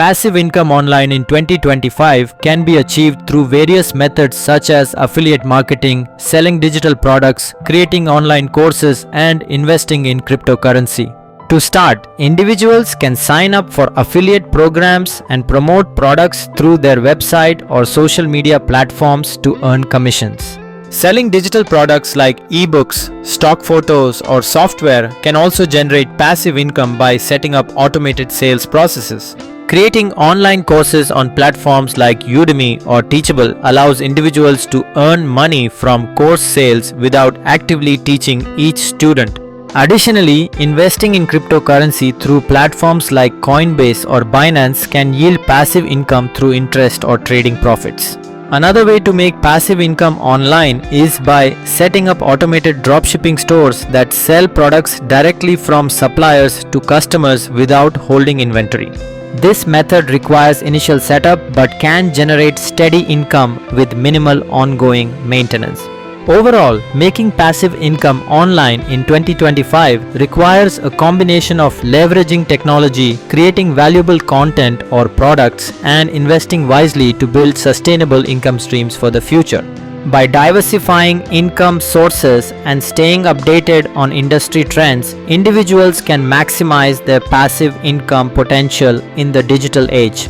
Passive income online in 2025 can be achieved through various methods such as affiliate marketing, selling digital products, creating online courses, and investing in cryptocurrency. To start, individuals can sign up for affiliate programs and promote products through their website or social media platforms to earn commissions. Selling digital products like ebooks, stock photos, or software can also generate passive income by setting up automated sales processes. Creating online courses on platforms like Udemy or Teachable allows individuals to earn money from course sales without actively teaching each student. Additionally, investing in cryptocurrency through platforms like Coinbase or Binance can yield passive income through interest or trading profits. Another way to make passive income online is by setting up automated dropshipping stores that sell products directly from suppliers to customers without holding inventory. This method requires initial setup but can generate steady income with minimal ongoing maintenance. Overall, making passive income online in 2025 requires a combination of leveraging technology, creating valuable content or products, and investing wisely to build sustainable income streams for the future. By diversifying income sources and staying updated on industry trends, individuals can maximize their passive income potential in the digital age.